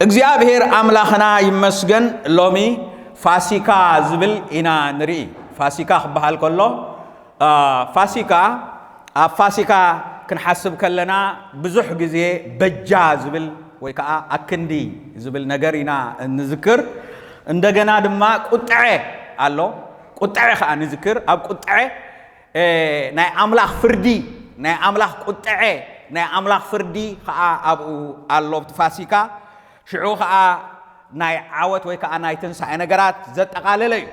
እግዚአብሔር አምላኽና ይመስገን ሎሚ ፋሲካ ዝብል ኢና ንርኢ ፋሲካ ክበሃል ከሎ ፋሲካ ኣብ ፋሲካ ክንሓስብ ከለና ብዙሕ ግዜ በጃ ዝብል ወይ ከዓ አክንዲ ዝብል ነገር ኢና ንዝክር እንደገና ድማ ቁጥዐ አሎ ቁጥዐ ከዓ ንዝክር ኣብ ቁጥዐ ናይ አምላኽ ፍርዲ ናይ አምላኽ ቁጥዐ ናይ አምላኽ ፍርዲ ከዓ ኣብኡ አሎ ፋሲካ ሽዑ ከዓ ናይ ዓወት ወይ ከዓ ናይ ትንሳኤ ነገራት ዘጠቃለለ እዩ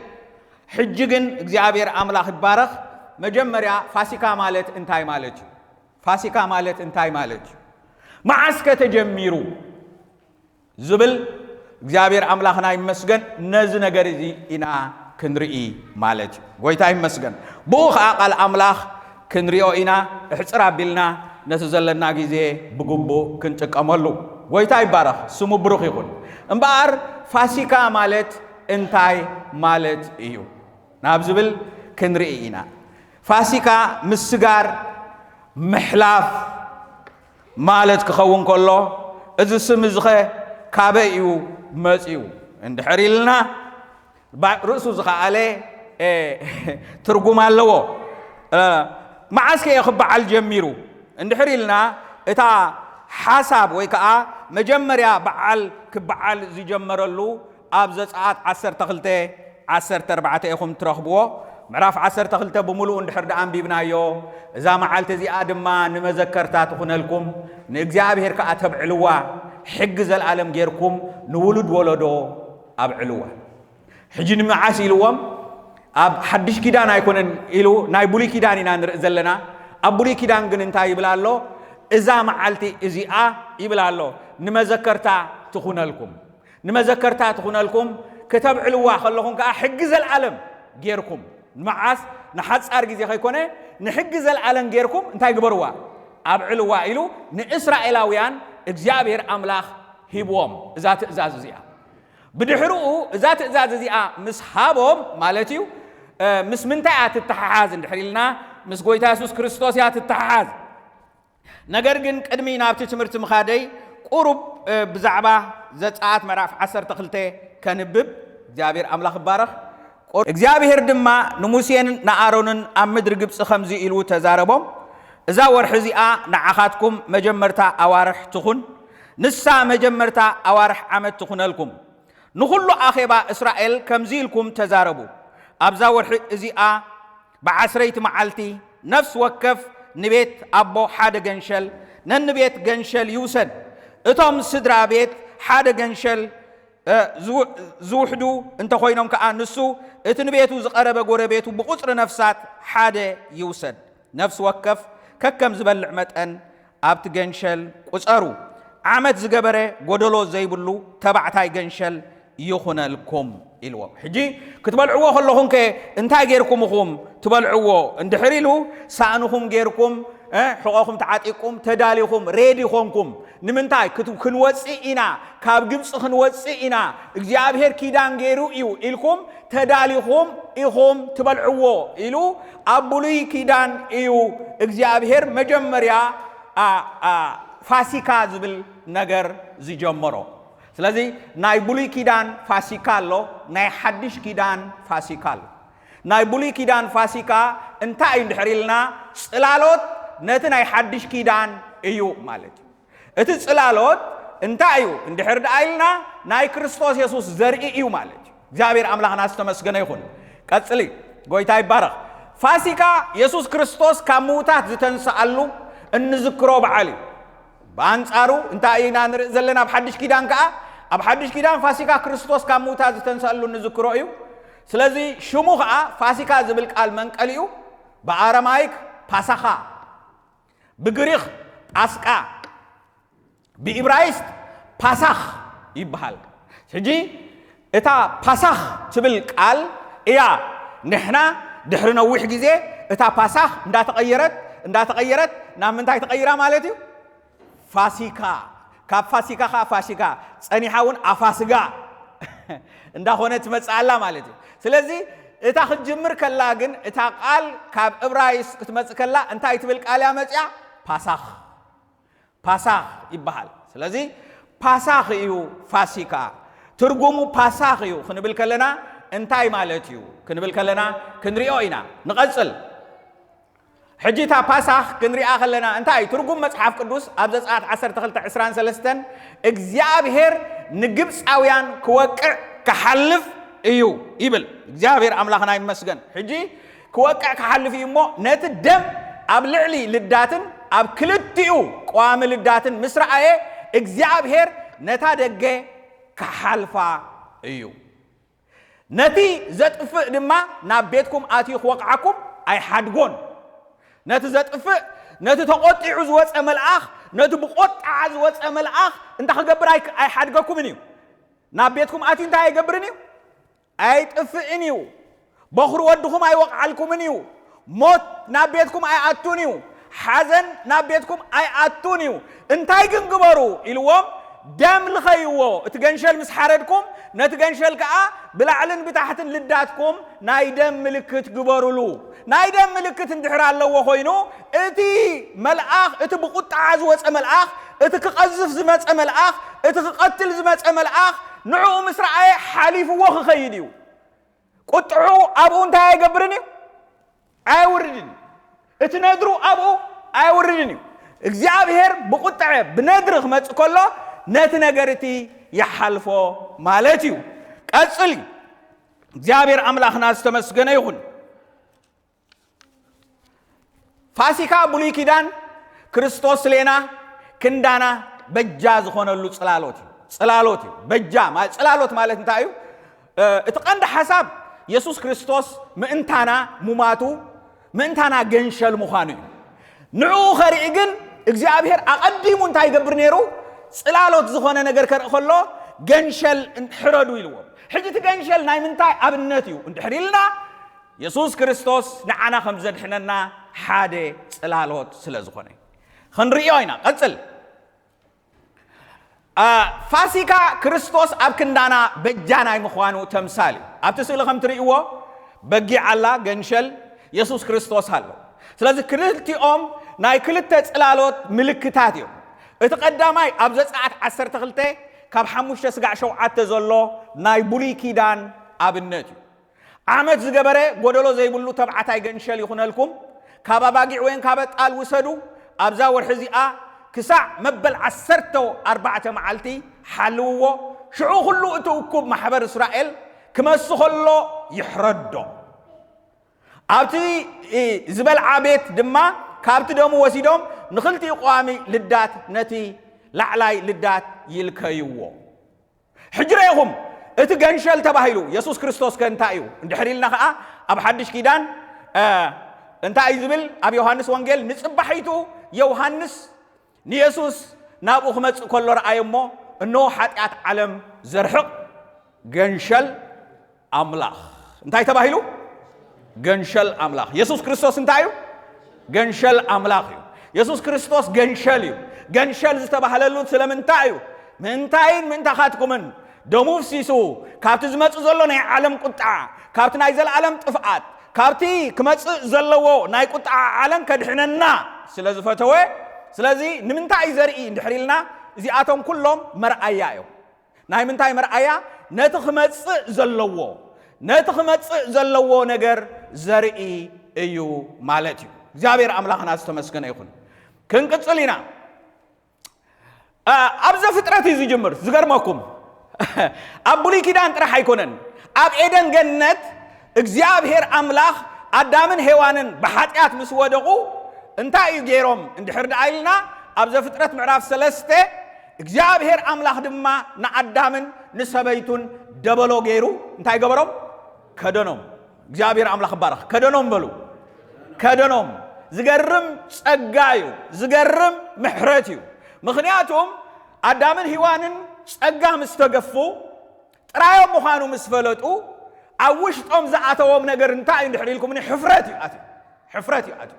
ሕጂ ግን እግዚአብሔር አምላኽ ይባረኽ መጀመሪያ ፋሲካ ማለት እንታይ ማለት እዩ ፋሲካ ማለት እንታይ ማለት እዩ ማዓስከ ተጀሚሩ ዝብል እግዚአብሔር አምላኽና ይመስገን ነዚ ነገር እዚ ኢና ክንርኢ ማለት እዩ ጎይታ ይመስገን ብኡ ከዓ ቃል አምላኽ ክንሪኦ ኢና ሕፅር ኣቢልና ነቲ ዘለና ግዜ ብግቡእ ክንጥቀመሉ ጎይታ ይባረኽ ስሙ ብሩኽ ይኹን እምበኣር ፋሲካ ማለት እንታይ ማለት እዩ ናብ ዝብል ክንርኢ ኢና ፋሲካ ምስጋር ምሕላፍ ማለት ክኸውን ከሎ እዚ ስም እዚ ኸ ካበይ እዩ መፂኡ እንድሕር ኢልና ርእሱ ዝኸኣለ ትርጉም ኣለዎ መዓስከ ክበዓል ጀሚሩ እንድሕር ኢልና እታ ሓሳብ ወይ ከዓ መጀመርያ በዓል ክበዓል ዝጀመረሉ ኣብ ዘፀአት 12:14 ኢኹም ትረኽብዎ ምዕራፍ 12 ብምሉእ እንድሕር ዳ አንቢብናዮ እዛ መዓልቲ እዚኣ ድማ ንመዘከርታ ትኹነልኩም ንእግዚአብሔር ከዓ ተብዕልዋ ሕጊ ዘለዓለም ጌርኩም ንውሉድ ወለዶ ኣብዕልዋ ሕጂ ንመዓስ ኢልዎም ኣብ ሓድሽ ኪዳን ኣይኮነን ኢሉ ናይ ብሉይ ኪዳን ኢና ንርኢ ዘለና ኣብ ብሉይ ኪዳን ግን እንታይ ይብል ኣሎ እዛ መዓልቲ እዚኣ ይብል ኣሎ ንመዘከርታ ትኹነልኩም ከተብዕልዋ ከለኹም ከዓ ሕጊ ዘለዓለም ጌርኩም ንመዓስ ንሓፃር ግዜ ከይኮነ ንሕጊ ዘለዓለም ጌርኩም እንታይ ግበርዋ ኣብዕልዋ ኢሉ ንእስራኤላውያን እግዚአብሔር አምላኽ ሂብዎም እዛ ትእዛዝ እዚኣ ብድሕሪኡ እዛ ትእዛዝ እዚኣ ምስ ሃቦም ማለት እዩ ምስ ምንታይ እያ ትተሓሓዝ እንድሕር ኢልና ምስ ጎይታ ኢየሱስ ክርስቶስ እያ ትተሓሓዝ ነገር ግን ቅድሚ ናብቲ ትምህርቲ ምኻደይ ቁሩብ ብዛዕባ ዘፀአት ምዕራፍ 12 ከንብብ እግዚአብሔር አምላኽ ይባረኽ እግዚአብሔር ድማ ንሙሴን ንኣሮንን ኣብ ምድሪ ግብፂ ከምዚ ኢሉ ተዛረቦም እዛ ወርሒ እዚኣ ንዓኻትኩም መጀመርታ ኣዋርሕ ትኹን ንሳ መጀመርታ ኣዋርሕ ዓመት ትኹነልኩም ንኹሉ ኣኼባ እስራኤል ከምዚ ኢልኩም ተዛረቡ ኣብዛ ወርሒ እዚኣ ብዓስረይቲ መዓልቲ ነፍሲ ወከፍ ንቤት ኣቦ ሓደ ገንሸል ነንቤት ገንሸል ይውሰድ እቶም ስድራ ቤት ሓደ ገንሸል ዝውሕዱ እንተኾይኖም ከዓ ንሱ እቲ ንቤቱ ዝቐረበ ጎረቤቱ ብቁፅሪ ነፍሳት ሓደ ይውሰድ ነፍሲ ወከፍ ከከም ዝበልዕ መጠን ኣብቲ ገንሸል ቁፀሩ ዓመት ዝገበረ ጎደሎ ዘይብሉ ተባዕታይ ገንሸል ይኹነልኩም ኢልዎ ሕጂ ክትበልዕዎ ከለኹም ከ እንታይ ጌርኩምኹም ትበልዕዎ እንድሕር ኢሉ ሳእንኹም ጌርኩም ሕቆኹም ተዓጢቁም ተዳሊኹም ሬዲ ኾንኩም ንምንታይ ክንወፅእ ኢና ካብ ግብፂ ክንወፅእ ኢና እግዚአብሔር ኪዳን ገይሩ እዩ ኢልኩም ተዳሊኹም ኢኹም ትበልዕዎ ኢሉ ኣብ ብሉይ ኪዳን እዩ እግዚአብሔር መጀመርያ ፋሲካ ዝብል ነገር ዝጀመሮ ስለዚ ናይ ብሉይ ኪዳን ፋሲካ ኣሎ ናይ ሓድሽ ኪዳን ፋሲካ ኣሎ ናይ ብሉይ ኪዳን ፋሲካ እንታይ እንድሕር ኢልና ጽላሎት ነቲ ናይ ሓድሽ ኪዳን እዩ ማለት እዩ እቲ ጽላሎት እንታይ እዩ እንድሕር ዳ ኢልና ናይ ክርስቶስ ኢየሱስ ዘርኢ እዩ ማለት እዩ እግዚአብሔር አምላኽና ዝተመስገነ ይኹን ቀጽሊ ጎይታ ይባረኽ ፋሲካ ኢየሱስ ክርስቶስ ካብ ምውታት ዝተንሳኣሉ እንዝክሮ በዓል እዩ በአንጻሩ እንታይ ኢና ንርኢ ዘለና ኣብ ሓድሽ ኪዳን ከዓ ኣብ ሓድሽ ኪዳን ፋሲካ ክርስቶስ ካብ ምውታት ዝተንሳኣሉ እንዝክሮ እዩ ስለዚ ሽሙ ከዓ ፋሲካ ዝብል ቃል መንቀሊኡ በአረማይክ ፓሳኻ ብግሪክ ጳስቃ ብኢብራይስጥ ፓሳኽ ይበሃል ሕጂ እታ ፓሳኽ ትብል ቃል እያ ንሕና ድሕሪ ነዊሕ ግዜ እታ ፓሳኽ እንዳተቐየረት ናብ ምንታይ ተቐይራ ማለት እዩ ፋሲካ ካብ ፋሲካ ኻ ፋሲካ ጸኒሓውን ኣፋስጋ እንዳኾነ ትመጽኣላ ማለት እዩ ስለዚ እታ ክትጅምር ከላ ግን እታ ቃል ካብ ዕብራይስጥ ክትመጽእ ከላ እንታይ ትብል ቃል እያ መጽያ ፓሳኽ ይበሃል ስለዚ ፓሳኽ እዩ ፋሲካ ትርጉሙ ፓሳኽ እዩ ክንብል ከለና እንታይ ማለት እዩ ክንብል ከለና ክንሪኦ ኢና ንቐጽል ሕጂታ ፓሳኽ ክንሪኣ ከለና እንታይ ትርጉም መጽሓፍ ቅዱስ ኣብ ዘጸአት 12:23 እግዚአብሔር ንግብፃውያን ክወቅዕ ክሓልፍ እዩ ይብል እግዚአብሔር ኣምላኽና ይመስገን ሕጂ ክወቅዕ ክሓልፍ እዩ እሞ ነቲ ደም ኣብ ልዕሊ ልዳትን ኣብ ክልቲኡ ቋሚ ልዳትን ምስ ረኣየ እግዚአብሔር ነታ ደገ ክሓልፋ እዩ ነቲ ዘጥፍእ ድማ ናብ ቤትኩም ኣትዩ ክወቅዓኩም ኣይሓድጎን ነቲ ዘጥፍእ ነቲ ተቆጢዑ ዝወፀ መልኣኽ ነቲ ብቆጣዓ ዝወፀ መልኣኽ እንታይ ክገብር ኣይሓድገኩምን እዩ ናብ ቤትኩም ኣትዩ እንታይ ኣይገብርን እዩ ኣይጥፍእን እዩ በኽሪ ወድኹም ኣይወቅዓልኩምን እዩ ሞት ናብ ቤትኩም ኣይኣቱን እዩ ሓዘን ናብ ቤትኩም ኣይኣቱን እዩ እንታይ ግን ግበሩ ኢልዎም ደም ልኸይዎ እቲ ገንሸል ምስ ሓረድኩም ነቲ ገንሸል ከዓ ብላዕልን ብታሕትን ልዳትኩም ናይ ደም ምልክት ግበሩሉ ናይ ደም ምልክት እንድሕር ኣለዎ ኮይኑ እቲ መልኣኽ እቲ ብቁጣዓ ዝወፀ መልኣኽ እቲ ክቐዝፍ ዝመፀ መልኣኽ እቲ ክቐትል ዝመፀ መልኣኽ ንዕኡ ምስ ረኣየ ሓሊፍዎ ክኸይድ እዩ ቁጥዑ ኣብኡ እንታይ ኣይገብርን እዩ ኣይውርድን እቲ ነድሩ ኣብኡ ኣይውርድን እዩ እግዚአብሔር ብቁጥዐ ብነድሪ ክመፅእ ከሎ ነቲ ነገር እቲ ይሓልፎ ማለት እዩ ቀጽል እግዚአብሔር ኣምላኽና ዝተመስገነ ይኹን ፋሲካ ብሉይ ኪዳን ክርስቶስ ሌና ክንዳና በጃ ዝኾነሉ ጽላሎት እዩ በጃ ጽላሎት ማለት እንታይ እዩ እቲ ቀንዲ ሓሳብ ኢየሱስ ክርስቶስ ምእንታና ሙማቱ ምእንታና ገንሸል ምዃኑ እዩ ንዑ ኸሪኢ ግን እግዚአብሔር ኣቐዲሙ እንታይ ይገብር ነይሩ ጽላሎት ዝኾነ ነገር ከርኢ ከሎ ገንሸል ሕረዱ ኢልዎ ሕጂ እቲ ገንሸል ናይ ምንታይ ኣብነት እዩ እንድሕር ኢልና ኢየሱስ ክርስቶስ ንዓና ከም ዘድሕነና ሓደ ጽላሎት ስለ ዝኾነ ክንሪኦ ኢና ቀጽል ፋሲካ ክርስቶስ ኣብ ክንዳና በጃ ናይ ምዃኑ ተምሳሌ ኣብቲ ስእሊ ከም ትርእይዎ በጊዕ ኣላ ገንሸል ኢየሱስ ክርስቶስ ኣሎ ስለዚ ክልቲኦም ናይ ክልተ ጽላሎት ምልክታት እዮም እቲ ቀዳማይ ኣብ ዘጸአት 12 ካብ 5-7 ዘሎ ናይ ብሉይ ኪዳን ኣብነት እዩ ዓመት ዝገበረ ጎደሎ ዘይብሉ ተባዕታይ ገንሸል ይኹነልኩም ካብ ኣባጊዕ ወይን ካብ ጣል ውሰዱ ኣብዛ ወርሒ እዚኣ ክሳዕ መበል 14 መዓልቲ ሓልውዎ ሽዑ ኩሉ እቲ እኩብ ማሕበር እስራኤል ክመስ ከሎ ይሕረዶ ኣብቲ ዝበልዓ ቤት ድማ ካብቲ ደሙ ወሲዶም ንኽልቲ ቋሚ ልዳት ነቲ ላዕላይ ልዳት ይልከይዎ ሕጅረይኹም እቲ ገንሸል ተባሂሉ ኢየሱስ ክርስቶስ ከእንታይ እዩ እንድሕር ኢልና ከዓ ኣብ ሓድሽ ኪዳን እንታይ እዩ ዝብል ኣብ ዮሐንስ ወንጌል ንጽባሒቱ ዮሐንስ ንኢየሱስ ናብኡ ክመጽእ ከሎ ረኣዮ እሞ እነሆ ኃጢአት ዓለም ዘርሕቕ ገንሸል ኣምላኽ እንታይ ተባሂሉ ገንሸል ኣምላኽ ኢየሱስ ክርስቶስ እንታይ እዩ ገንሸል ኣምላኽ እዩ ኢየሱስ ክርስቶስ ገንሸል እዩ ገንሸል ዝተባህለሉ ስለምንታይ እዩ ምንታይን ምንታኻትኩምን ደሙ ፍሲሱ ካብቲ ዝመጽእ ዘሎ ናይ ዓለም ቁጣዓ ካብቲ ናይ ዘለዓለም ጥፍኣት ካብቲ ክመጽእ ዘለዎ ናይ ቁጣዓ ዓለም ከድሕነና ስለ ዝፈተወ ስለዚ ንምንታይ ዘርኢ እንድሕር ኢልና እዚኣቶም ኩሎም መርኣያ እዮም ናይ ምንታይ መርኣያ ነቲ ክመጽእ ዘለዎ ነገር ዘርኢ እዩ ማለት እዩ እግዚአብሔር ኣምላኽና ዝተመስገነ ይኹን ክንቅጽል ኢና ኣብ ዘፍጥረት እዩ ዝጅምር ዝገርመኩም ኣብ ብሉይ ኪዳን ጥራሕ ኣይኮነን ኣብ ኤደን ገነት እግዚአብሔር ኣምላኽ ኣዳምን ሔዋንን ብኃጢአት ምስ ወደቑ እንታይ እዩ ገይሮም እንድሕር ደኣኢልና ኣብ ዘፍጥረት ምዕራፍ 3 እግዚአብሔር ኣምላኽ ድማ ንኣዳምን ንሰበይቱን ደበሎ ገይሩ እንታይ ገበሮም ከደኖም እግዚአብሔር ኣምላኽ ባረኽ ከደኖም በሉ ከደኖም ዝገርም ጸጋ እዩ ዝገርም ምሕረት እዩ ምኽንያቱም ኣዳምን ሔዋንን ጸጋ ምስ ተገፉ ጥራዮም ምዃኑ ምስ ፈለጡ ኣብ ውሽጦም ዝኣተዎም ነገር እንታይ እዩ እንድሕር ኢልኩምኒ ሕፍረት እዩ ኣትዩ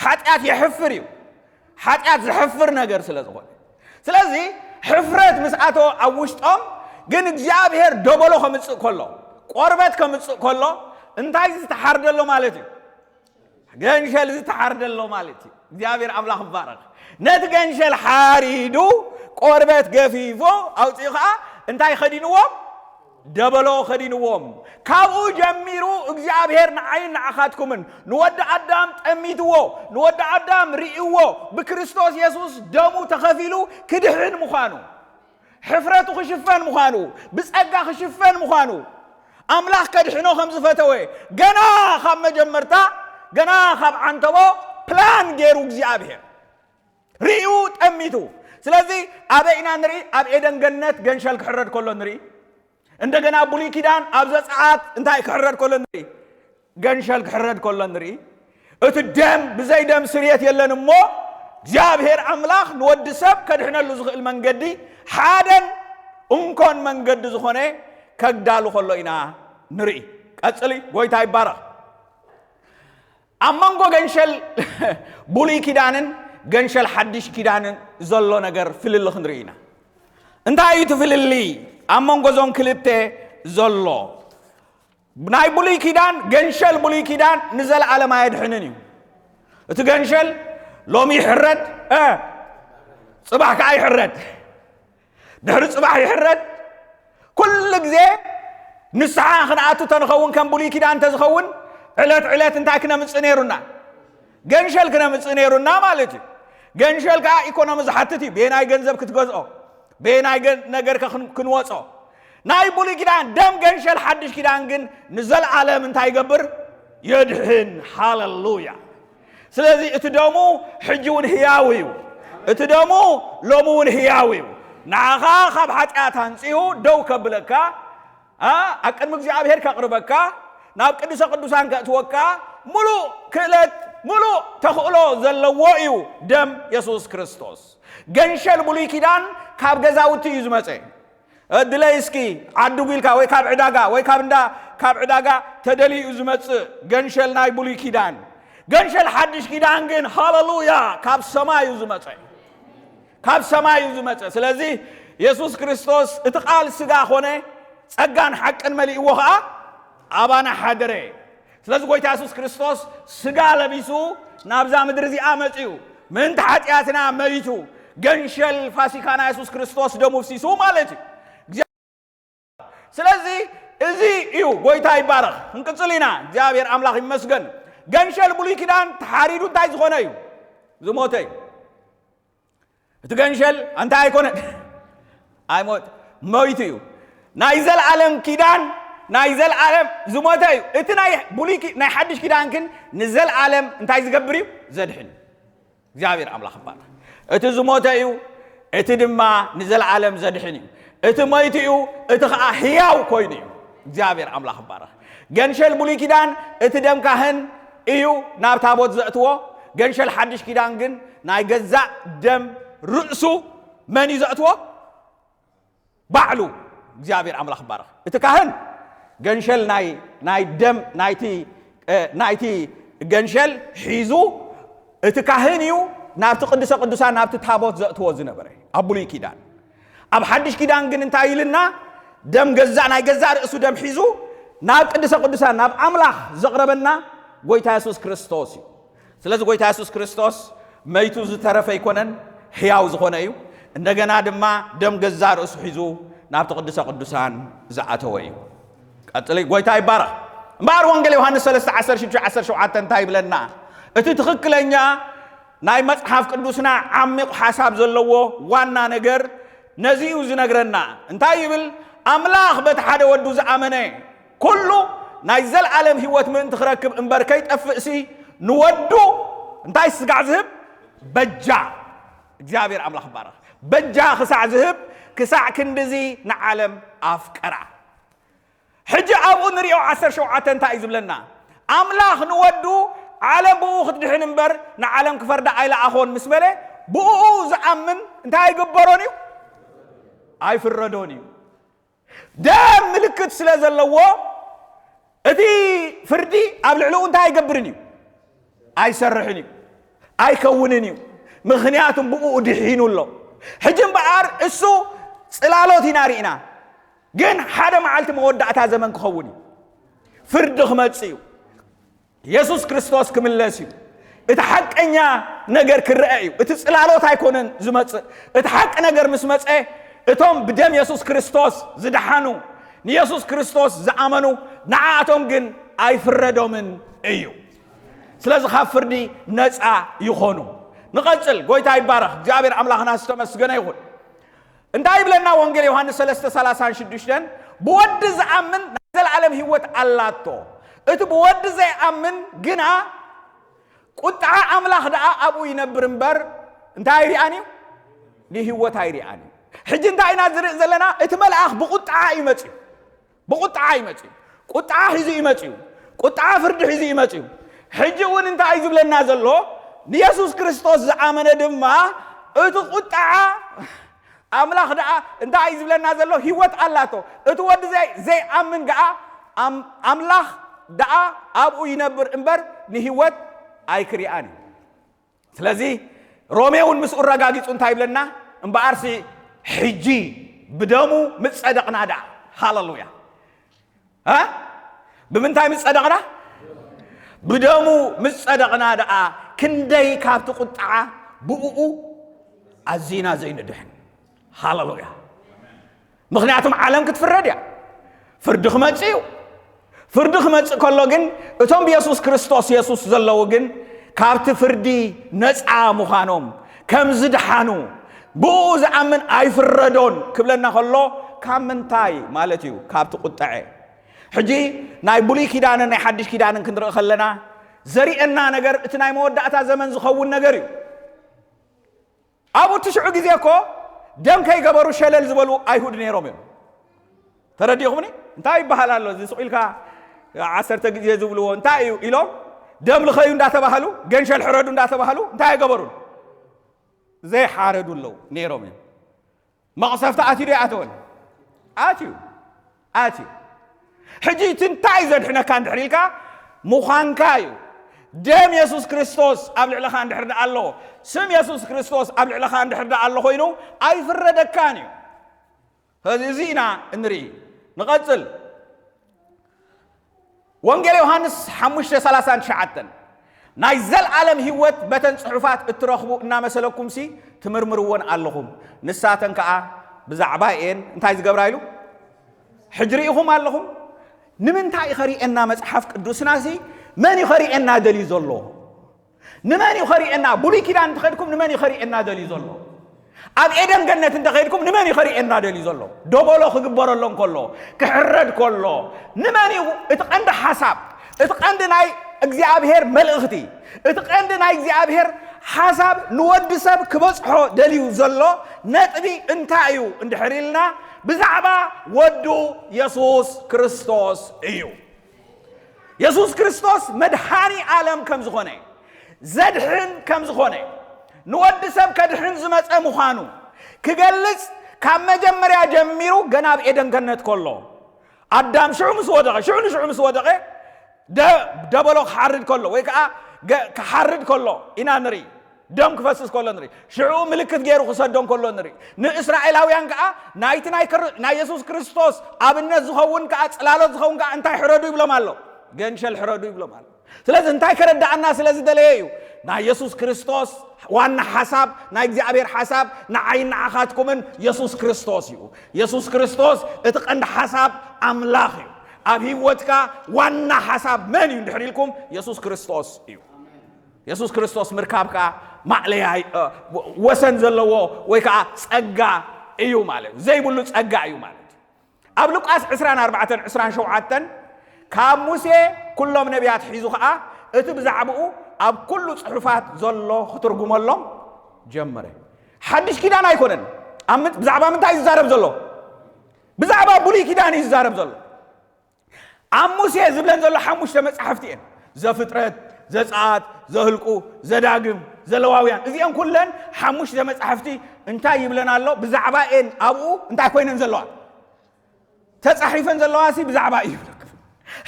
ኃጢአት የሕፍር እዩ ኃጢአት ዝሕፍር ነገር ስለ ዝኾነ ስለዚ ሕፍረት ምስ ኣተዎ ኣብ ውሽጦም ግን እግዚአብሔር ደበሎ ከምጽእ ከሎ ቆርበት ከምጽእ ከሎ እንታይ ዝተሓርደሎ ማለት እዩ ገንሸል ዝተሓርደሎ ማለት እዩ እግዚአብሔር አምላኽ ይባረኽ ነቲ ገንሸል ሓሪዱ ቆርበት ገፊፎ ኣውፂኻ እንታይ ኸዲንዎም ደበሎ ኸዲንዎም ካብኡ ጀሚሩ እግዚአብሔር ንዓይን ንዓኻትኩምን ንወዲ ኣዳም ጠሚትዎ ንወዲ ኣዳም ርእይዎ ብክርስቶስ ኢየሱስ ደሙ ተኸፊሉ ክድሕን ምዃኑ ሕፍረቱ ክሽፈን ምዃኑ ብጸጋ ክሽፈን ምዃኑ ኣምላኽ ከድሕኖ ከም ዝፈተወ ገና ካብ መጀመርታ ገና ካብ ዓንተቦ ፕላን ገይሩ እግዚአብሔር ርእዩ ጠሚቱ ስለዚ ኣበይና ንርኢ ኣብ ኤደን ገነት ገንሸል ክሕረድ ከሎ ንርኢ እንደገና ብሉይ ኪዳን ኣብ ዘጸአት እንታይ ክሕረድ ከሎ ንርኢ ገንሸል ክሕረድ ከሎ ንርኢ እቲ ደም ብዘይ ደም ስርየት የለን እሞ እግዚአብሔር ኣምላኽ ንወዲ ሰብ ከድሕነሉ ዝኽእል መንገዲ ሓደን እንኮን መንገዲ ዝኾነ ከግዳሉ ከሎ ኢና ንርኢ ቀጽሊ ጎይታ ይባረኽ ኣብ መንጎ ገንሸል ብሉይ ኪዳንን ገንሸል ሓድሽ ኪዳንን ዘሎ ነገር ፍልል ክንርኢ ኢና እንታይ እዩ ትፍልሊ ኣብ መንጎ ዞም ክልተ ዘሎ ናይ ብሉይ ኪዳን ገንሸል ብሉይ ኪዳን ንዘለዓለም ኣየድሕንን እዩ እቲ ገንሸል ሎሚ ይሕረድ ጽባሕ ከዓ ይሕረድ ድሕሪ ጽባሕ ይሕረድ ኩሉ ግዜ ንስሓ ክንኣቱ ተንኸውን ከም ብሉይ ኪዳን ተዝኸውን ዕለት ዕለት እንታይ ክነምፅእ ነይሩና ገንሸል ክነምፅእ ነይሩና ማለት እዩ ገንሸል ከዓ ኢኮኖሚ ዝሓትት እዩ ብናይ ገንዘብ ክትገዝኦ ብናይ ነገር ክንወጾ ናይ ብሉይ ኪዳን ደም ገንሸል ሓድሽ ኪዳን ግን ንዘለዓለም እንታይ ይገብር የድሕን ሃሌሉያ ስለዚ እቲ ደሙ ሕጂ እውን ህያው እዩ እቲ ደሙ ሎሚ እውን ህያው እዩ ንዓኻ ካብ ሓጢኣት ኣንፂሁ ደው ከብለካ ኣብ ቅድሚ እግዚአብሔር ከቕርበካ ናብ ቅዱሰ ቅዱሳን ከእትወካ ሙሉእ ክእለት ሙሉእ ተኽእሎ ዘለዎ እዩ ደም ኢየሱስ ክርስቶስ ገንሸል ብሉይ ኪዳን ካብ ገዛውቲ እዩ ዝመፀ ድለይ እስኪ ዓድጉ ኢልካ ወይ ካብ ዕዳጋ ወይ ካብ ዕዳጋ ተደልዩ ዝመፅእ ገንሸል ናይ ብሉይ ኪዳን ገንሸል ሓድሽ ኪዳን ግን ሃሌሉያ ካብ ሰማይ እዩ ዝመፀ ካብ ሰማይ እዩ ዝመፀ ስለዚ ኢየሱስ ክርስቶስ እቲ ቃል ስጋ ኾነ ጸጋን ሓቅን መሊእዎ ከዓ ኣባና ሓደረ ስለዚ ጎይታ ኢየሱስ ክርስቶስ ስጋ ለቢሱ ናብዛ ምድሪ እዚኣ መፂኡ ምንታ ሓጢኣትና መሪቱ ገንሸል ፋሲካና ኢየሱስ ክርስቶስ ደሙ ፍሲሱ ማለት እዩ ስለዚ እዚ እዩ ጎይታ ይባረኽ እንቅጽል ኢና እግዚአብሔር ኣምላኽ ይመስገን ገንሸል ብሉይ ኪዳን ተሓሪዱ እንታይ ዝኾነ እዩ ዝሞተ እዩ እቲ ገንሸል እንታይ ኣይኮነን ኣይሞት ሞይት እዩ ናይ ዘለዓለም ኪዳን ናይ ዘለዓለም ዝሞተ እዩ እቲ ናይ ብሉይ ናይ ሓድሽ ኪዳን ግን ንዘለዓለም እንታይ ዝገብር እዩ ዘድሕን እግዚአብሔር ኣምላኽ ይባረኽ እቲ ዝሞተ እዩ እቲ ድማ ንዘለዓለም ዘድሕን እዩ እቲ ሞይት እዩ እቲ ከዓ ህያው ኮይኑ እዩ እግዚአብሔር ኣምላኽ ይባረኽ ገንሸል ብሉይ ኪዳን እቲ ደም ካህን እዩ ናብ ታቦት ዘእትዎ ገንሸል ሓድሽ ኪዳን ግን ናይ ገዛእ ደም ርእሱ መን እዩ ዘእትዎ ባዕሉ እግዚአብሔር ኣምላኽ ይባረኽ እቲ ካህን ገንሸል ናይ ደም ናይቲ ገንሸል ሒዙ እቲ ካህን እዩ ናብቲ ቅዱሰ ቅዱሳን ናብቲ ታቦት ዘእትዎ ዝነበረ ኣብ ብሉይ ኪዳን ኣብ ሓድሽ ኪዳን ግን እንታይ ኢልና ደም ገዛእ ናይ ገዛእ ርእሱ ደም ሒዙ ናብ ቅዱሰ ቅዱሳን ናብ ኣምላኽ ዘቕረበና ጎይታ ኢየሱስ ክርስቶስ እዩ ስለዚ ጎይታ ኢየሱስ ክርስቶስ መይቱ ዝተረፈ ይኮነን ሕያው ዝኾነ እዩ እንደገና ድማ ደም ገዛእ ርእሱ ሒዙ ናብቲ ቅዱሰ ቅዱሳን ዝኣተወ እዩ ቀጥሊ ጎይታ ይባረኽ እምበኣር ወንጌል ዮሃንስ 3:16-17 እንታይ ይብለና እቲ ትኽክለኛ ናይ መጽሓፍ ቅዱስና ዓሚቕ ሓሳብ ዘለዎ ዋና ነገር ነዚኡ ዝነግረና እንታይ ይብል ኣምላኽ በቲ ሓደ ወዱ ዝኣመነ ኩሉ ናይ ዘለዓለም ህይወት ምእንቲ ክረክብ እምበር ከይጠፍእሲ ንወዱ እንታይ ስጋዕ ዝህብ በጃ እግዚአብሔር ኣምላኽ ይባረኽ በጃ ክሳዕ ዝህብ ክሳዕ ክንድዚ ንዓለም ኣፍቀራ ሕጂ ኣብኡ ንሪኦ 17 እንታይ እዩ ዝብለና ኣምላኽ ንወዱ ዓለም ብኡ ክትድሕን እምበር ንዓለም ክፈርዳ ኣይለኣኾን ምስ በለ ብኡ ዝኣምን እንታይ ይግበሮን እዩ ኣይፍረዶን እዩ ደም ምልክት ስለ ዘለዎ እቲ ፍርዲ ኣብ ልዕሊኡ እንታይ አይገብርን እዩ ኣይሰርሕን እዩ ኣይከውንን እዩ ምክንያቱም ብኡ ድሒኑሎ ሕጂ እምበኣር እሱ ጽላሎት ኢና ርኢና ግን ሓደ መዓልቲ መወዳእታ ዘመን ክኸውን እዩ ፍርዲ ክመጽእ እዩ ኢየሱስ ክርስቶስ ክምለስ እዩ እቲ ሓቀኛ ነገር ክረአዩ እቲ ጽላሎት ኣይኮነን ዝመጽእ እቲ ሓቂ ነገር ምስ መጽአ እቶም ብደም ኢየሱስ ክርስቶስ ዝድሓኑ ንኢየሱስ ክርስቶስ ዝኣመኑ ንዓቶም ግን ኣይፍረዶምን እዩ ስለዚ ካብ ፍርዲ ነፃ ይኾኑ ንቐጽል ጎይታ ይባረኽ እግዚአብሔር ኣምላኽና ዝተመስገነ ይሁን እንታይ ይብለና ወንጌል ዮሐንስ 3:36 ብወዲ ዝኣምን ናይ ዘለዓለም ህይወት ኣላቶ እቲ ብወዲ ዘይኣምን ግና ቁጣ ኣምላኽ ደኣ ኣብኡ ይነብር እምበር እንታይ ይርአኒ ንህይወት ኣይርአኒ ሕጂ እንታይ ኢና ዝርኢ ዘለና እቲ መልኣኽ ብቁጣ ይመጽእ ቁጣ ሒዙ ይመጽእ ቁጣ ፍርዲ ሒዙ ይመጽእ ሕጂ እውን እንታይ ዝብለና ዘሎ ንኢየሱስ ክርስቶስ ዝኣመነ ድማ እቲ ቁጣ ኣምላኽ ደኣ እንታይ ዝብለና ዘሎ ህይወት ኣላቶ እቲ ወዲ ዘይኣምን ገኣ ኣምላኽ ደኣ ኣብኡ ይነብር እምበር ንህይወት ኣይክርአኒ ስለዚ ሮሜውን ምስኡ ረጋጊጹ እንታይ ይብለና እምበኣርሲ ሕጂ ብደሙ ምጸደቕና ደኣ ሃሌሉያ ብምንታይ ምጸደቕና ብደሙ ምጸደቕና ደኣ ክንደይ ካብቲ ቁጣ ብኡኡ ኣዚና ዘይንድሕን ሃሌሉያ ምክንያቱም ዓለም ክትፍረድ እያ ፍርዲ ክመጽእ እዩ ፍርዲ ክመጽእ ከሎ ግን እቶም ብኢየሱስ ክርስቶስ ኢየሱስ ዘለዉ ግን ካብቲ ፍርዲ ነፃ ምዃኖም ከም ዝድሓኑ ብኡ ዝኣምን ኣይፍረዶን ክብለና ከሎ ካብ ምንታይ ማለት እዩ ካብቲ ቁጣዐ ሕጂ ናይ ብሉይ ኪዳንን ናይ ሓድሽ ኪዳንን ክንርኢ ከለና ዘሪአና ነገር እቲ ናይ መወዳእታ ዘመን ዝኸውን ነገር እዩ ኣብኡ ትሽዑ ግዜ እኮ ደም ከይገበሩ ሸለል ዝበሉ ኣይሁድ ነይሮም እዮም ተረዲኹምኒ እንታይ ይበሃል ኣሎ ዝስኢልካ 10 ግዜ ዝብልዎ እንታይ እዩ ኢሎም ደም ልኸዩ እንዳተባሃሉ ገንሸል ሕረዱ እንዳተባሃሉ እንታይ ይገበሩን ዘይሓረዱ ኣለዉ ነይሮም እዮም መቕሰፍቲ ኣትዩ ኣተወን ኣትዩ ሕጂ እንታይ ዘድሕነካ እንድሕር ኢልካ ምዃንካ እዩ ደም ኢየሱስ ክርስቶስ ኣብ ልዕለኻ እንድሕር ዳ ኣሎ ስም ኢየሱስ ክርስቶስ ኣብ ልዕለኻ እንድሕር ዳ ኣሎ ኮይኑ ኣይፍረደካን እዩ እዚ ኢና እንርኢ ንቐጽል ወንጌል ዮሐንስ 5:39 ናይ ዘለዓለም ህይወት በተን ጽሑፋት እትረኽቡ እናመሰለኩምሲ ትምርምርዎን ኣለኹም ንሳተን ከዓ ብዛዕባ እየን እንታይ ዝገብራ ኢሉ ሕጂ ርኢኹም ኣለኹም ንምንታይ ይኸሪአና መጽሓፍ ቅዱስናሲ መን ይኸሪአና ደልዩ ዘሎ ንመን ይኸሪአና ብሉይ ኪዳን እንተኸድኩም ንመን ይኸሪአና ደልዩ ዘሎ ኣብ ኤደን ገነት እንተኸድኩም ንመን ይኸሪአና ደልዩ ዘሎ ደበሎ ክግበረሎም ከሎ ክሕረድ ከሎ ንመን እዩ እቲ ቀንዲ ሓሳብ እቲ ቀንዲ ናይ እግዚአብሔር መልእኽቲ እቲ ቀንዲ ናይ እግዚአብሔር ሓሳብ ንወዲ ሰብ ክበጽሖ ደልዩ ዘሎ ነጥቢ እንታይ እዩ እንድሕር ኢልና ብዛዕባ ወዱ ኢየሱስ ክርስቶስ እዩ ኢየሱስ ክርስቶስ መድሓኒ ዓለም ከም ዝኾነ ዘድሕን ከም ዝኾነ ንወዲ ሰብ ከድሕን ዝመጸ ምዃኑ ክገልጽ ካብ መጀመርያ ጀሚሩ ገና ኣብ ኤደን ገነት ከሎ ኣዳም ሽዑ ምስ ወደቐ ደበሎ ክሓርድ ከሎ ወይ ከዓ ክሓርድ ከሎ ኢና ንርኢ ደም ክፈስስ ከሎ ንርኢ ሽዑ ምልክት ገይሩ ክሰዶም ከሎ ንርኢ ንእስራኤላውያን ከዓ ናይቲ ናይ ኢየሱስ ክርስቶስ ኣብነት ዝኸውን ከዓ ጽላሎት ዝኸውን ከዓ እንታይ ሕረዱ ይብሎም ኣሎ ገንሸል ሕረዱ ይብሎም ኣሎ ስለዚ እንታይ ከረዳእና ስለዚ ደለየ እዩ ናይ ኢየሱስ ክርስቶስ ዋና ሓሳብ ናይ እግዚአብሔር ሓሳብ ንዓይን ንዓኻትኩምን ኢየሱስ ክርስቶስ እዩ ኢየሱስ ክርስቶስ እቲ ቀንዲ ሓሳብ ኣምላኽ እዩ ኣብ ህይወትካ ዋና ሓሳብ መን እዩ እንድሕር ኢልኩም ኢየሱስ ክርስቶስ እዩ ኢየሱስ ክርስቶስ ምርካብካ ማዕለያ ወሰን ዘለዎ ወይ ከዓ ጸጋ እዩ ማለት ዘይብሉ ጸጋ እዩ ማለት ኣብ ሉቃስ 24:27 ካብ ሙሴ ኩሎም ነቢያት ሒዙ ከዓ እቲ ብዛዕባኡ ኣብ ኩሉ ጽሑፋት ዘሎ ክትርጉመሎም ጀመረ ሓድሽ ኪዳን ኣይኮነን ብዛዕባ ምንታይ ይዛረብ ዘሎ ብዛዕባ ብሉይ ኪዳን ይዛረብ ዘሎ ኣብ ሙሴ ዝብለን ዘሎ 5 መጽሓፍቲ እየን ዘፍጥረት ዘጸአት ዘህልቁ ዘዳግም ዘለዋውያን እዚአን ኩለን 5 መጽሓፍቲ እንታይ ይብለና ኣሎ ብዛዕባ እየን ኣብኡ እንታይ ኮይነን ዘለዋ ተጻሒፈን ዘለዋሲ ብዛዕባ እዩ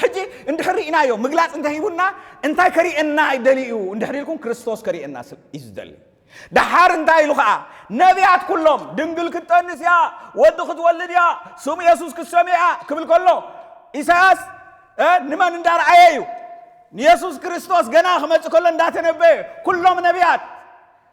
ሕጂ እንድሕር ርኢናዮ ምግላጽ እንታይ ይቡና እንታይ ከሪአና ይደልዩ እንድሕር ኢልኩም ክርስቶስ ከሪአና ይዝደሊ ድሓር እንታይ ኢሉ ከዓ ነቢያት ኩሎም ድንግል ክትጠንስ እያ ወዲ ክትወልድ እያ ስሙ ኢየሱስ ክሰምዕ ክብል ከሎ ኢሳያስ ንመን እንዳርአየ እዩ ንኢየሱስ ክርስቶስ ገና ክመጽእ ከሎ እንዳተነበየ ኩሎም ነቢያት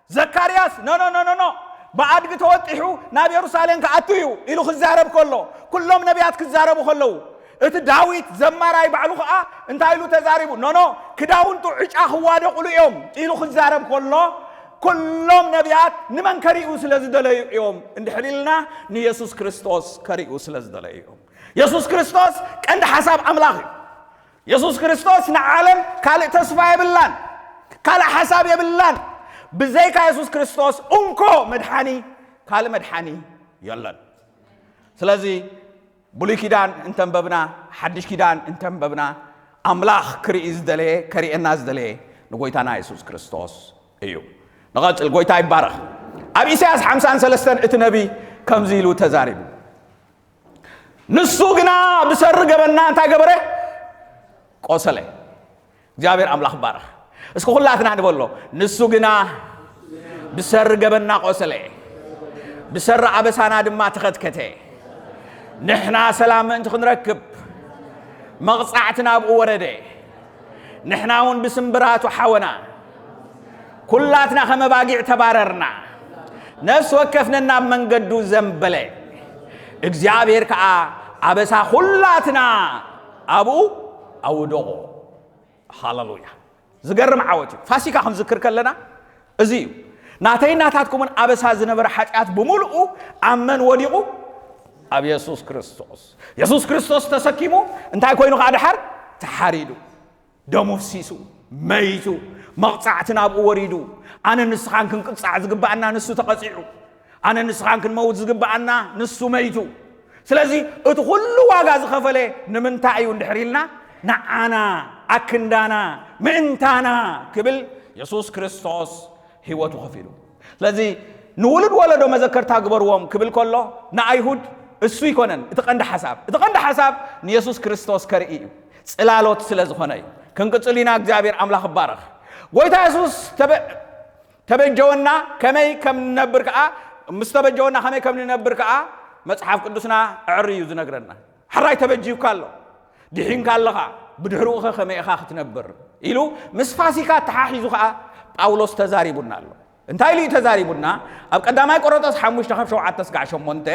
زكرياس نو بعد توطيحو ناب يروسالم كاتيو إلو خزارب كله كلهم نبيات كزاربو كله إت داويت زمراي بعلو خا انت إلو تزاربو نو كداون تو عشا خوادو قلو يوم إلو خزارب كله كلهم نبيات نمن كريو سلازدلي يوم اند حليلنا ني يسوع كريستوس كريو سلازدلي يوم يسوع كريستوس عند حساب املاخي يسوع كريستوس نعلم قال تسفا يبلان قال حساب يبلان بزيك يسوع كريستوس انكو مدحاني قال مدحاني يلا سلازي بولي كيدان انتم ببنا حدش كيدان انتم ببنا املاخ كريز دلي كري الناس دلي نغويتانا يسوع كريستوس ايو نغات الغويتا يبارك ابي سياس 53 اتنبي كم زيلو تزارب نسوغنا بسر غبنا انت غبره قوسله እግዚአብሔር አምላክ ባረክ እስከ ሁላትና ንበሎ ንሱግና بسر غبنا قوسله بسر አበሳና ድማ ተከትከተ نحنا سلام انت خنركب مقصعتنا ابو ورده نحناون بسمبرات وحونا كلاتنا خمباقيع تباررنا نفس وكفنا بمنقدو زنبله እግዚአብሔር ከአ አበሳ ሁላትና አቡ አውዶ ሃሌሉያ ዝገርም ዓወት ፋሲካ ከም ዝክር ከለና እዚዩ ናተይናታትኩምን አበሳ ዝነበረ ኃጢአት በሙሉ አመን ወዲቁ አብ ኢየሱስ ክርስቶስ ተሰኪሙ እንታይ ኮይኑ ካደሐር ተሐሪዱ ደሙ ፍሲሱ መይቱ مقطعتنا ابو وريدو انا نسخان كن قصع زغبانا نسو تقصيعو انا نسخان كن موت زغبانا نسو ميتو سلازي ات كل واغا زخفله نمنتايو اندحريلنا نعانا اكندانا منتانا كبل يسوع كريستوس هيوتو خفيلو سلازي نولد ولدو مذكر تاغبروم كبل كله نا ايهود اسو يكونن اتقند حساب يسوع كريستوس كرئي صلالوت سلازخوناي كنقصلينا እግዚአብሔር አምላክ ባረክ ወይታ ኢየሱስ ተበጀውና ከመይ ከም ነብር ከአ ምስተበጀውና ከመይ ከም ነብር ከአ መጽሐፍ ቅዱስና ዕርዩ ዝነግረና حراي ተበጂው ካሎ ድሒን ካለኻ ብድሕሩኸ ከመይ ኢኻ ክትነብር ኢሉ ምስ ፋሲካ ተሓሒዙ ከአ ጳውሎስ ተዛሪቡና ኣሎ እንታይ ኢሉ ተዛሪቡና ኣብ ቀዳማይ ቆሮንቶስ 5:7-8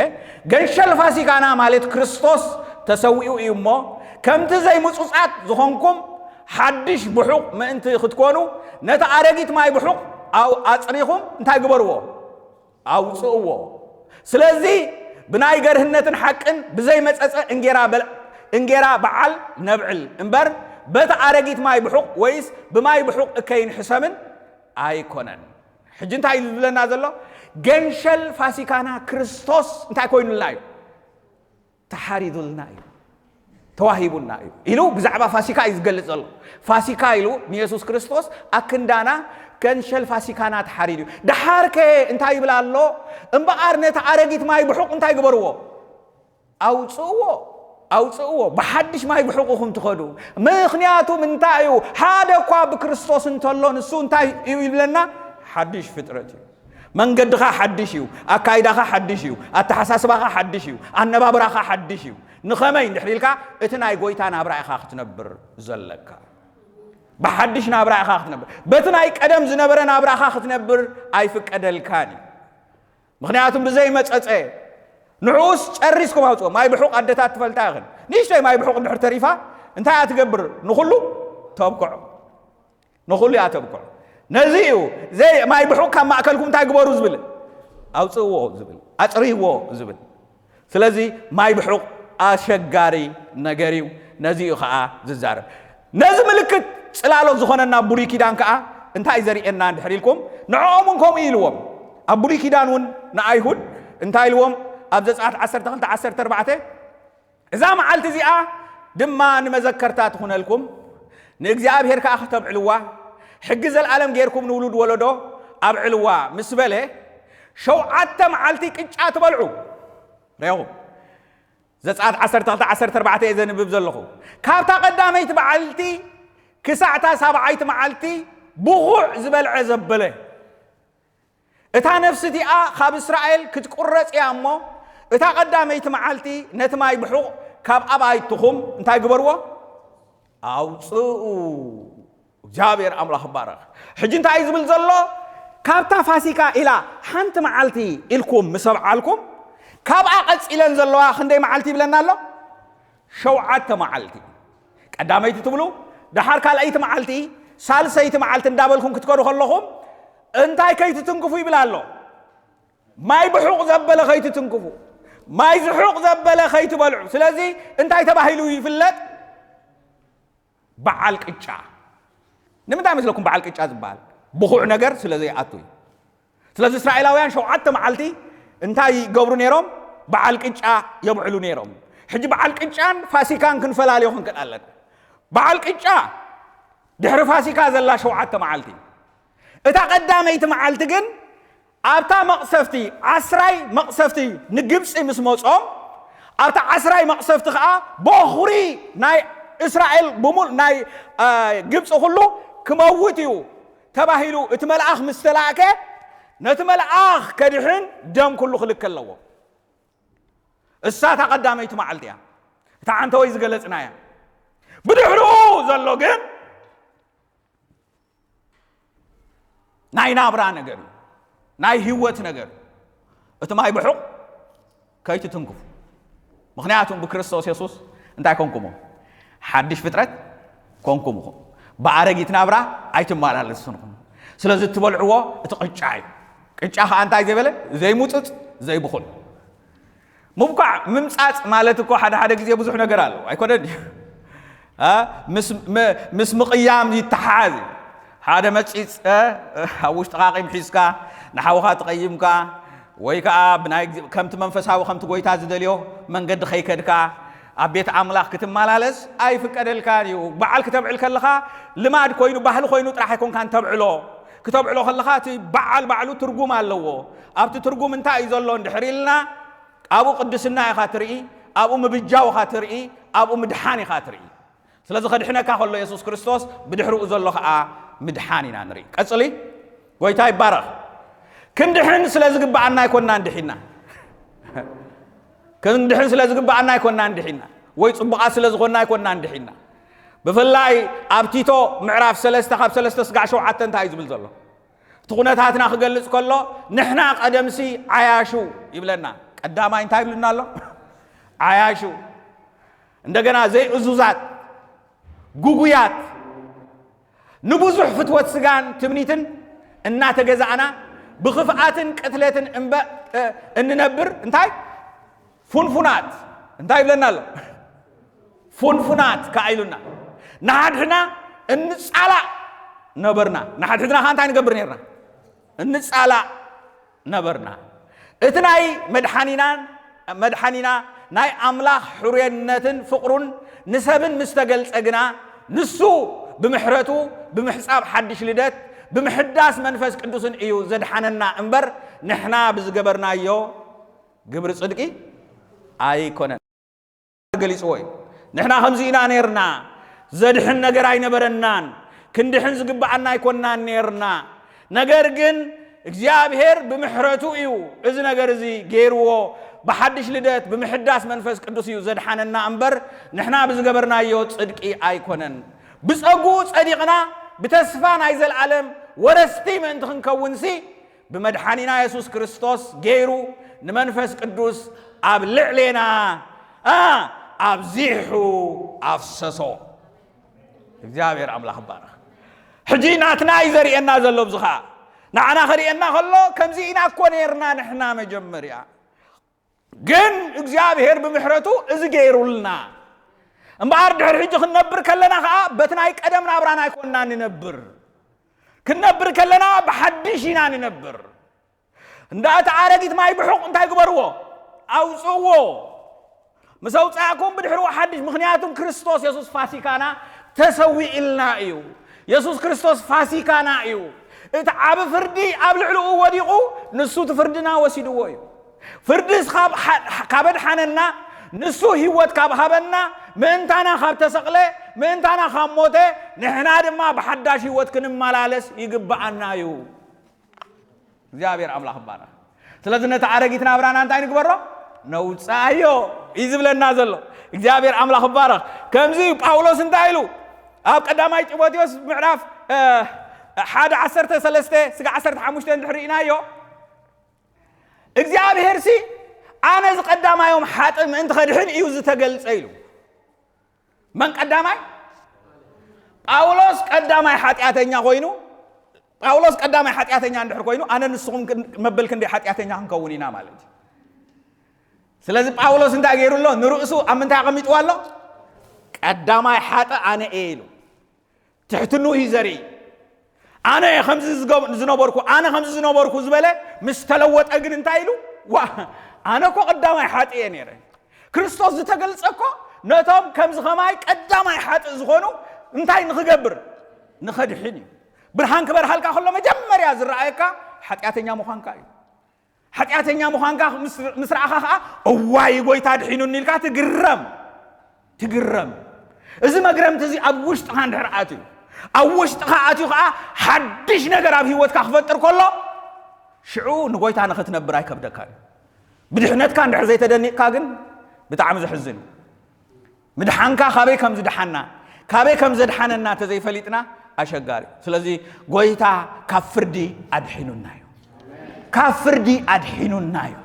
ገንሸል ፋሲካና ማለት ክርስቶስ ተሰዊኡ እዩሞ ከምቲ ዘይምጹጻት ዝኾንኩም حدش بحق ما انت ختكونو نتا ارغيت ماي بحق او اصريخم انتي غبرو او صوو سلازي بناي غرهنتن حقن بزي مصص انغيرا بعل نبعل انبر بتا ارغيت ماي بحق ويس بماي بحق كاين حسابن ايكونن حج انتي لنا زلو غنشل فاسيكانا كريستوس انتي كوين لايو تحريدلنا ተዋሂቡና ኢሉ ብዛዕባ ፋሲካ ይዝገልጽ ኣሎ ፋሲካ ኢሉ ኢየሱስ ክርስቶስ አክንዳና ከንሸል ፋሲካና ተሐሪዱ ደሐርከ እንታይ ይብላሎ እምበአር ነታ አረጊት ማይ ብሑቅ እንታይ ግበርዎ አውጽዎ በሐድሽ ማይ ብሑቅኩም ትኸዱ ምክንያቱም እንታዩ ሓደኳ በክርስቶስ እንተሎ ንሱ እንታይ ይብለና ሓድሽ ፍጥረት መንገድኻ ሓድሽ እዩ አካይዳኻ ሓድሽ እዩ አተሐሳስባኻ ሓድሽ እዩ አነባብራኻ ሓድሽ እዩ نخمي نحريلكا اتناي غويتا نابرا اخا ختنبر زلكا بحدش نابرا اخا ختنبر بتناي قدم زنبره نابرا اخا ختنبر اي فقدلكاني مخنياتم بزي مصصه نعوس ጨሪስኩም አውጾ ማይ بحق አደታት ተፈልታግን ንሽይ ማይ بحق ንድሕር ተሪፋ እንታይ አትገብር ንኹሉ ተብቆዕ ንኹሉ ያተብቆዕ ነዚኡ ዘይ ማይ بحق ካብ ማእከልኩም እንታይ ግበሩ ዝብል አውጽዎ ዝብል አጽሪዎ ዝብል ስለዚህ ማይ بحق አሸጋሪ ነገሪው ነዚኡ ኸአ ዝዛረብ ነዚ ምልክት ጽላሎት ዝኾነና ቡሪ ኪዳን ከአ እንታይ ዘሪኤና እንድሕሪልኩም ንዖምን ከም ኢልዎም ኣብ ቡሪ ኪዳን ንአይሁድ እንታይ ኢልዎም ኣብ ዘጸአት 12:14 እዛ መዓልቲ እዚኣ ድማ ንመዘከርታ ትኹነልኩም ንእግዚአብሔር ከአ ከተብዕልዋ ሕጊ ዘለዓለም ጌርኩም ንውሉድ ወለዶ ኣብዕልዋ ምስ በለ ሸውዓተ መዓልቲ ቅጫ ትበልዑ ረይኹም ዘጸአት 12:14 ዘንብብ ዘለኹ ካብታ ቀዳመይቲ መዓልቲ ክሳዕታ ሳብዓይቲ መዓልቲ ብኹዕ ዝበልዐ ዘበለ እታ ነፍስቲኣ ካብ እስራኤል ክትቁረጽ እያ እሞ እታ ቀዳመይቲ መዓልቲ ነቲ ማይ ብሑቕ ካብ ኣባይትኹም እንታይ ግበርዎ ኣውፅኡ እግዚአብሔር ኣምላኽ ባረኽ ሕጂ እንታይ ዝብል ዘሎ كابتا فاسيكا إلى حنت معلتي إلكم مسبعالكم كاب عقد إلى نزلوا خندي معلتي بلنا الله شوعت معلتي قداميت تبلو دحر قال أيت معلتي سالسيت معلت ندابلكم كتكروا خلهم أنتي كيت تنكفوا يبلالله ما يبحوق زبالة خيت تنكفوا ما يزحوق زبالة خيت بلعو سلازي أنتي تبهيلو يفلت بعالك إتشا نمدا مثلكم بعالك إتشا زبال بخوع نجر سلازي عطوي سلازي إسرائيلاويان شوعت معلتي أنتي قبروا نيرهم بعالك إتشا يبعلو نيرهم حجي بعالك إتشان فاسيكان كن فلاليو خن كالالد بعالك إتشا دحر فاسيكا زلا شوعت معلتي إتا قداميت معلتي جن أبتا مقصفتي عسراي مقصفتي نجبس مسموصهم أبتا عسراي مقصفتي خا بخوري ناي إسرائيل بمول ناي جبس كله كموتيو تباهيلو اتملأخ مستلاكه نتملأخ كدحن دم كله خلق كلو الساعة قداميت معلتيا تا أنت ويز جلسنايا بدحرو زلو جن ناي نابرا نجر ناي هيوت نجر اتماي بحق كيت تنكف مخنياتهم بكريستوس يسوس انت كونكمو حدش فترة كونكمو بعرقيت نابرا ايتم مالا لسنكم سلازي تبلعوا اتقجعي قجاها انت زي زي موتت زي بخل مبقع ممصاص مالتكو حدا غزي بزح ነገር አለው አይኮደድ مس مقيام يتحاز هذا مصيص اوش تقاقيم حيسكا نحوها تقيمكا ويكا بناي كمت منفساو كمت ጎይታ ዝደልዮ መንገድ ኸይከድካ አቤት አምላክ ክትማላለስ አይ ፍቀደልካኒው በዓል ከተብዕል ከለኻ ልማድ ኮይኑ ባህል ኮይኑ ጥራሕ ይኮን ካን ተብዕሎ ከተብዕሎ ከለኻ እቲ በዓል በዓሉ ትርጉም ኣለዎ ኣብቲ ትርጉም እንታይ እዩ ዘሎ እንድሕሪልና أبو قدسنا يا خاطري أبو مبجاو خاطري أبو مدحاني خاطري سلازي خدحنا كاخلو يسوع كريستوس بدحرو زلو خا مدحاني نانري قصلي غويتاي بارخ كندحن سلازي غبعنا يكوننا ندحينا كندحن سلازي غبعنا يكوننا ندحينا وي صبقا سلازي غنا يكوننا ندحينا بفلاي ابتيتو معراف 3 خاب 3 سقع شوعت انت عايز بلزلو تقونتاتنا خغلص كله نحنا قدمسي عياشو يبلنا قداما انتاي بلنا الله عياشو እንደገና ዘይ እዙዛት ጉጉያት ንብዙሕ ፍትወት ስጋን ትምኒትን እና ተገዛአና بخفعاتن قتلتن እንነብር እንታይ ፉንፉናት እንታይ ብለና الله ፉንፉናት ካይሉና ናድህና እንጻላ ነበርና ናድህና ካንታይ ንገብር ነርና እንጻላ ነበርና እትናይ መድሓኒና ናይ አምላኽ ሕሩየነትን ፍቅሩን ንሰብን ምስተገልጸግና ንሱ ብምሕረቱ ብምሕጻብ ሓድሽ ልደት ብምሕዳስ መንፈስ ቅዱስን እዩ ዘድሓነና እምበር ንሕና ብዝገበርናዮ ግብሪ ጽድቂ ኣይኮነን ገሊጽዎ ንሕና ከምዚ ኢና ነርና ዘድሕን ነገር ኣይነበረናን ክንድሕን ዝግባአና ኣይኮንናን ነርና ነገር ግን እግዚአብሔር ብምሕረቱ እዩ እዚ ነገር እዚ ገይርዎ بحدش لدت بمحداس منفس قدوس يو زدحاننا أمبر نحنا بزغبرنا يو صدقي أيكونن بصقو صديقنا بتسفان عايز العالم ورستي من تنكونسي بمدحاننا يسوع كريستوس غيرو نمنفس قدوس أبلعلنا أبزيحو أفسسو እግዚአብሔር አምላክ ባረክ ሕጂናትና ይዘሪአና ዘሎ ብዝኻ ንዓና ኸሪአና ከሎ ከምዚ ኢና ኮነርና ንሕና መጀመርያ ግን እግዚአብሔር በምህረቱ እዚ ገይሩልና እምባር ድሕር ሕጂ ክንነብር ከለና ኸኣ በትናይ ቀደምና አብራና አይኮንና ክንነብር ከለና በሐድሽ ኢና ንነብር እንዳት አረጊት ማይ ብሑቅ እንታይ ግበርዎ አውጽዎ مسوصاكم بدحرو حدش مخنياتهم كريستوس يسوع فاسيكانا تسوي إلنا إيو يسوع كريستوس فاسيكانا إيو إتعاب فردي أبلعلو وديقو نسو تفردنا وسيدو إيو فردس خاب كابد حننا نسو هيوت كاب هبنا منتانا خاب تسقله منتانا خاب موته نحنا دما بحداش هيوت كنم مالالس يقبعنا إيو زيابير أملا خبانا سلازنا تعارقيتنا برانا انتاين كبرو نوصايو يزبلنا زلو እግዚአብሔር አምላክ ባረክ ከምዚ ጳውሎስ እንታይሉ አብ ቀዳማይ ጢሞቴዎስ ምዕራፍ حاد عسرت سلسته سق عسرت حموشتين دحرينا يو እግዚአብሔር ሲ أنا قدام يوم حاتم أنت خدحين يوز تقل سيلو من قدامي باولوس قدامي حاتياتنيا خوينو باولوس قدامي حاتياتنيا اندحر خوينو أنا نسخم مبلكن دي حاتياتنيا هنكونينا مالتي ስለዚህ ጳውሎስ እንዳገሩሎ ንሩእሱ አምንታ ያቀምጥዋሎ ቀዳማይ ሓጠ አነ ኤሉ ትሕትኑ ይዘሪ አነ خمس ዝነበርኩ አነ خمس ዝነበርኩ ዝበለ ምስ ተለወጠ ግን እንታይሉ ዋ አነ ኮ ቀዳማይ ሓጠ ነረ ክርስቶስ ዝተገልጸኮ ነቶም ከምዝ ኸማይ ቀዳማይ ሓጠ ዝኾኑ እንታይ ንኽገብር ንኸድሕን ብርሃን ክበርሃልካ ከሎ መጀመርያ ዝረአየካ ሓጢያተኛ ምዃንካ እዩ ሓጢያተኛ ምዃንካ ምስራዕኻ ኸዓ እዋይ ጎይታ ድሒኑኒ ኢልካ ትግረም እዚ መግረምቲ እዚ ኣብ ውሽጥኻ እንድሕር ኣትዩ ኣብ ውሽጥኻ ኣትዩ ኸዓ ሓድሽ ነገር ኣብ ሂወትካ ክፈጥር ከሎ ሽዑ ንጎይታ ንኽትነብር ኣይከብደካን ብድሕነትካ እንድሕር ዘይተደኒቕካ ግን ብጣዕሚ ዝሕዝን ምድሓንካ ካበይ ከም ዝድሓና ካበይ ከም ዘድሓነና ተዘይፈሊጥና ኣሸጋሪ ስለዚ ጎይታ ካብ ፍርዲ ኣድሒኑና እዩ ካብ ፍርዲ ኣድሒኑና እዩ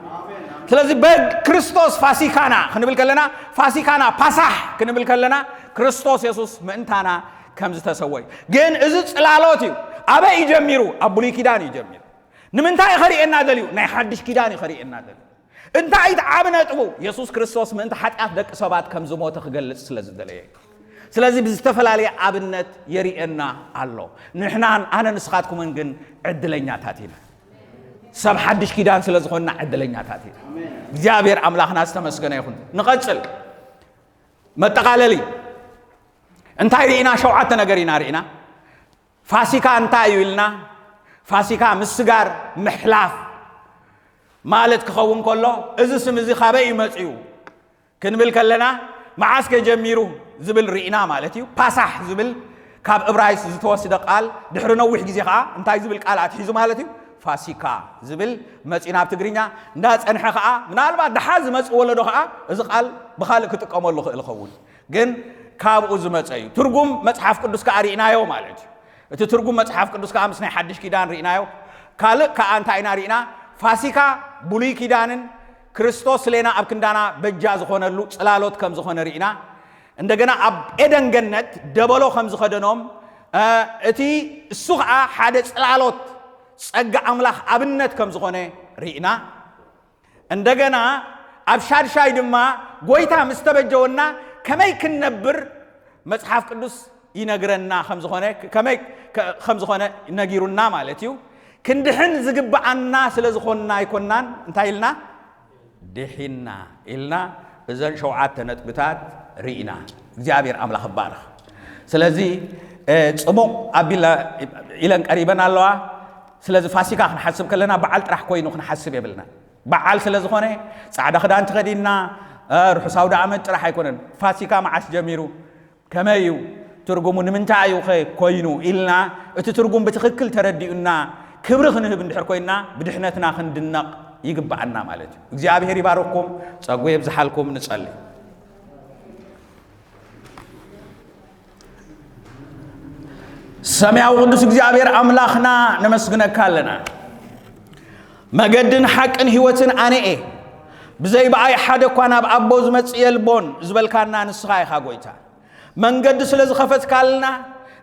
ስለዚ በክርስቶስ ፋሲካና ክንብል ከለና ፋሲካና ፓሳህ ክንብል ከለና ክርስቶስ ኢየሱስ ምእንታና ከም ዝተሰወይ ግን እዚ ጽላሎት እዩ ኣበይ ይጀምሩ ኣብ ብሉይ ኪዳን ይጀምሩ ንምንታይ ኸሪኤና ደልዩ ናይ ሓድሽ ኪዳን ይኸሪኤና ደልዩ እንታይ ተዓብነጥቡ ኢየሱስ ክርስቶስ ምእንተ ሓጢአት ደቂ ሰባት ከም ዝሞተ ክገልጽ ስለዝደለየ ስለዚህ ብዝተፈላለየ ኣብነት የሪኤና ኣሎ ንሕና ኣነ ንስኻትኩምን ግን ዕድለኛታት ኢና ሰብ ሓድሽ ኪዳን ስለዝኾንና ዕድለኛታት ኢና እግዚአብሔር ኣምላኽና ዝተመስገነ ይኹን ንቐጽል መጠቃለሊ እንታይ ሪኢና ሸውዓተ ነገር ኢና ሪኢና ፋሲካ እንታይ እዩ ኢልና ፋሲካ ምስጋር ምሕላፍ ማለት ክኸውን ከሎ እዚ ስም እዚ ካበይ ይመጽኡ ክንብል ከለና መዓስ ከጀሚሩ ዝብል ሪኢና ማለት እዩ ፓሳህ ዝብል ካብ ዕብራይስ ዝተወሰደ ቃል ድሕሪ ነዊሕ ግዜ ኸዓ እንታይ ዝብል ቃል ኣትሒዙ ማለት እዩ ፋሲካ ዝብል መጺና ኣብ ትግርኛ እንዳጸንሐ ኸዓ ምናልባት ድሓዝ መጽእ ወለዶ ኸዓ እዚ ቃል ብኻልእ ክጥቀመሉ ክእል ኸውን ግን ካብኡ ዝመጸ እዩ ትርጉም መጽሓፍ ቅዱስ ከዓ ሪኢናዮ ማለት እዩ እቲ ትርጉም መጽሓፍ ቅዱስ ከዓ ምስ ናይ ሓድሽ ኪዳን ሪኢናዮ ካልእ ከዓ እንታይ ኢና ሪኢና ፋሲካ ብሉይ ኪዳንን ክርስቶስ ለና ኣብ ክንዳና በጃ ዝኾነሉ ጽላሎት ከም ዝኾነ ሪኢና እንደገና ኣብ ኤደን ገነት ደበሎ ከም ዝኸደኖም እቲ እሱ ከዓ ሓደ ጽላሎት ጸጋ ኣምላኽ ኣብነት ከም ዝኾነ ሪኢና እንደገና ኣብ ሻድሻይ ድማ ጎይታ ምስ ተበጀወና ከመይ ክንነብር መጽሓፍ ቅዱስ ይነግረና ከም ዝኾነ ከመይ ከም ዝኾነ ነጊሩና ማለት እዩ ክንድሕን ዝግባአና ስለ ዝኾንና ይኮናን እንታይ ኢልና ድሒና ኢልና እዘን ሸውዓተ ነጥብታት ሪኢና እግዚአብሔር ኣምላኽ ይባርኽ ስለዚ ጽሙቕ ኣቢላ ኢለን ቀሪበን ኣለዋ ስለዚ ፋሲካ ክንሓስብ ከለና በዓል ጥራሕ ኮይኑ ክንሓስብ የብልና በዓል ስለ ዝኾነ ጻዕዳ ክዳን ተኸዲና ርሑሳው ዳኣመት ጥራሕ ኣይኮነን ፋሲካ መዓስ ጀሚሩ ከመይ እዩ ትርጉሙ ንምንታይ እዩ ኮይኑ ኢልና እቲ ትርጉም ብትኽክል ተረዲኡና ክብሪ ክንህብ እንድሕር ኮይና ብድሕነትና ክንድነቕ ይግባአና ማለት እዩ እግዚአብሔር ይባርክኩም ጸጉ ይብዝሓልኩም ንጸልይ ሰማያዊ ቅዱስ እግዚአብሔር ኣምላኽና ነመስግነካ ኣለና መገድን ሓቅን ህይወትን ኣነኤ ብዘይ በኣይ ሓደ እኳ ናብ ኣቦ ዝመጽእ የልቦን ዝበልካና ንስኻ ኢኻ ጎይታ መንገዲ ስለ ዝኸፈትካልና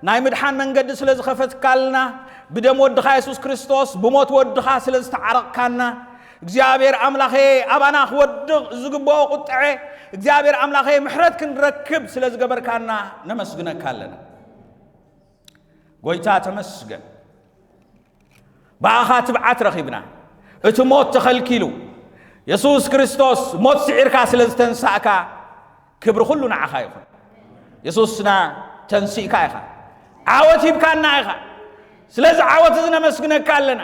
ናይ ምድሓን መንገዲ ስለ ዝኸፈትካልና ብደም ወድኻ ኢየሱስ ክርስቶስ ብሞት ወድኻ ስለ ዝተዓረቕካና እግዚአብሔር ኣምላኸ ኣባና ክወድቕ ዝግብኦ ቁጥዐ እግዚአብሔር ኣምላኸ ምሕረት ክንረክብ ስለ ዝገበርካና ነመስግነካ ኣለና ጎይታ ተመስገን ባኻ ትብዓት ረኺብና እቲ ሞት ተኸልኪሉ ኢየሱስ ክርስቶስ ሞት ስዒርካ ስለ ዝተንሳእካ ክብሪ ኩሉ ንዓኻ ይኹን ኢየሱስና ተንሲእካ ኢኻ ዓወት ሂብካና ኢኻ ስለዚ ዓወት እዚ ነመስግነካ ኣለና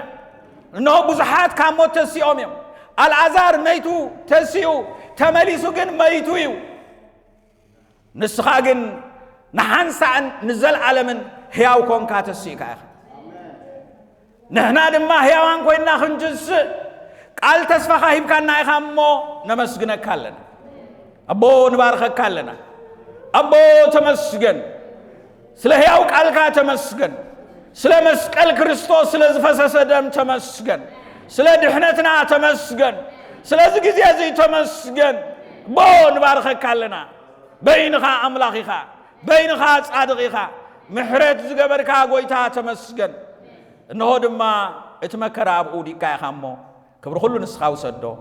እነሆ ብዙሓት ካብ ሞት ተሲኦም እዮም ኣልዓዛር መይቱ ተሲኡ ተመሊሱ ግን መይቱ እዩ ንስኻ ግን ንሓንሳእን ንዘለዓለምን ሕያው ኮንካ ተሲእካ ኢኻ ንሕና ድማ ሕያዋን ኮይንና ክንጅስእ ቃል ተስፋኻ ሂብካና ኢኻ እሞ ነመስግነካ ኣለና ኣቦ ንባርከካ ኣለና ኣቦ ተመስገን ስለ ሕያው ቃልካ ተመስገን سلا مسقل كريستوس سلا زفسس دم تمسجن سلا دحنتنا تمسجن سلا زغزي زي تمسجن بون بارخك لنا بينها املاخها بينها صادقها محرت زغبركا غويتا تمسجن انه دما اتمكر ابو ديكا خامو كبر كل نسخاو سدو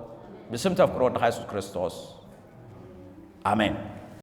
بسم تفكرون يسوع كريستوس امين